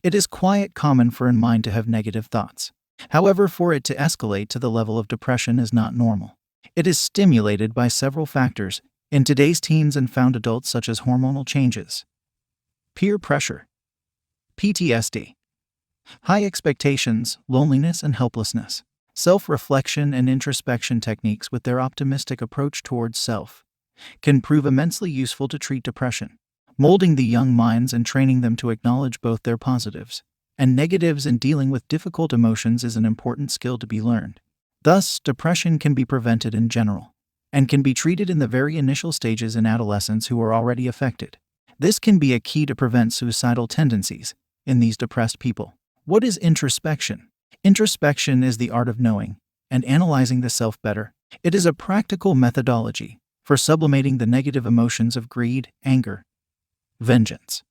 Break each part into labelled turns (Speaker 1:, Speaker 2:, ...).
Speaker 1: It is quite common for a mind to have negative thoughts. However, for it to escalate to the level of depression is not normal. It is stimulated by several factors in today's teens and found adults, such as hormonal changes, peer pressure, PTSD, high expectations, loneliness and helplessness. Self-reflection and introspection techniques, with their optimistic approach towards self, can prove immensely useful to treat depression, molding the young minds and training them to acknowledge both their positives and negatives in dealing with difficult emotions is an important skill to be learned. Thus, depression can be prevented in general and can be treated in the very initial stages in adolescents who are already affected. This can be a key to prevent suicidal tendencies in these depressed people. What is introspection? Introspection is the art of knowing and analyzing the self better. It is a practical methodology for sublimating the negative emotions of greed, anger, vengeance,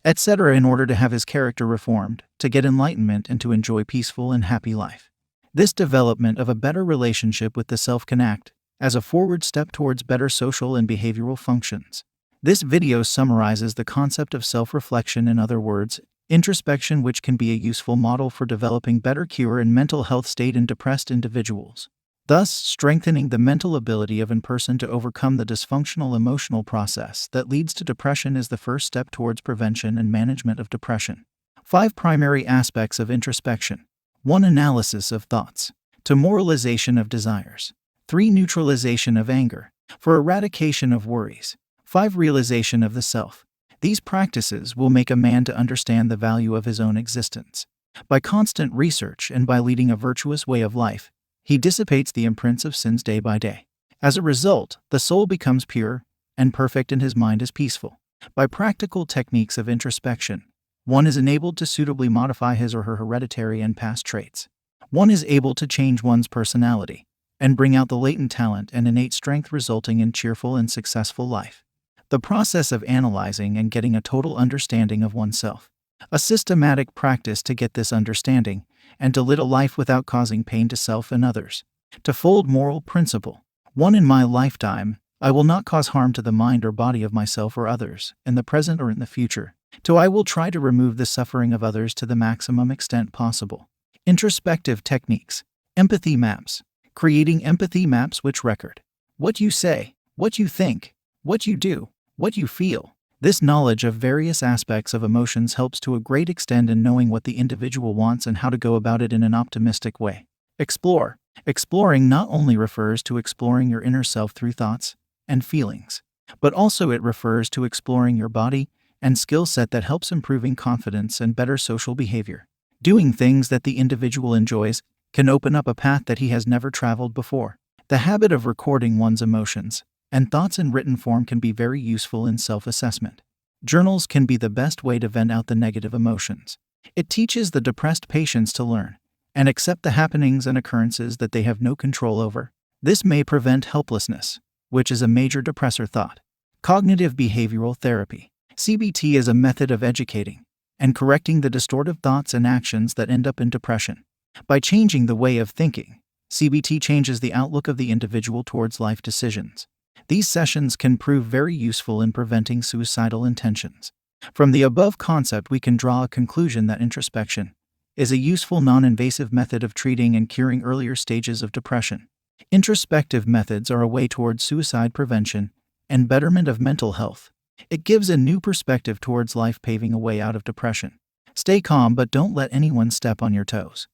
Speaker 1: etc. in order to have his character reformed, to get enlightenment, and to enjoy peaceful and happy life. This development of a better relationship with the self can act as a forward step towards better social and behavioral functions. This video summarizes the concept of self-reflection, in other words, introspection, which can be a useful model for developing better cure and mental health state in depressed individuals, thus strengthening the mental ability of a person to overcome the dysfunctional emotional process that leads to depression is the first step towards prevention and management of depression. 5 primary aspects of introspection. 1. Analysis of thoughts. 2. Moralization of desires. 3. Neutralization of anger. 4. Eradication of worries. 5. Realization of the self. These practices will make a man to understand the value of his own existence. By constant research and by leading a virtuous way of life, he dissipates the imprints of sins day by day. As a result, the soul becomes pure and perfect and his mind is peaceful. By practical techniques of introspection, one is enabled to suitably modify his or her hereditary and past traits. One is able to change one's personality and bring out the latent talent and innate strength, resulting in cheerful and successful life. The process of analyzing and getting a total understanding of oneself. A systematic practice to get this understanding and to live a life without causing pain to self and others. To fold moral principle. 1. In my lifetime, I will not cause harm to the mind or body of myself or others, in the present or in the future. 2. I will try to remove the suffering of others to the maximum extent possible. Introspective techniques. Empathy maps. Creating empathy maps which record what you say, what you think, what you do, what you feel. This knowledge of various aspects of emotions helps to a great extent in knowing what the individual wants and how to go about it in an optimistic way. Explore. Exploring not only refers to exploring your inner self through thoughts and feelings, but also it refers to exploring your body and skill set that helps improving confidence and better social behavior. Doing things that the individual enjoys can open up a path that he has never traveled before. The habit of recording one's emotions and thoughts in written form can be very useful in self-assessment. Journals can be the best way to vent out the negative emotions. It teaches the depressed patients to learn and accept the happenings and occurrences that they have no control over. This may prevent helplessness, which is a major depressor thought. Cognitive behavioral therapy. CBT is a method of educating and correcting the distortive thoughts and actions that end up in depression. By changing the way of thinking, CBT changes the outlook of the individual towards life decisions. These sessions can prove very useful in preventing suicidal intentions. From the above concept, we can draw a conclusion that introspection is a useful non-invasive method of treating and curing earlier stages of depression. Introspective methods are a way towards suicide prevention and betterment of mental health. It gives a new perspective towards life, paving a way out of depression. Stay calm, but don't let anyone step on your toes.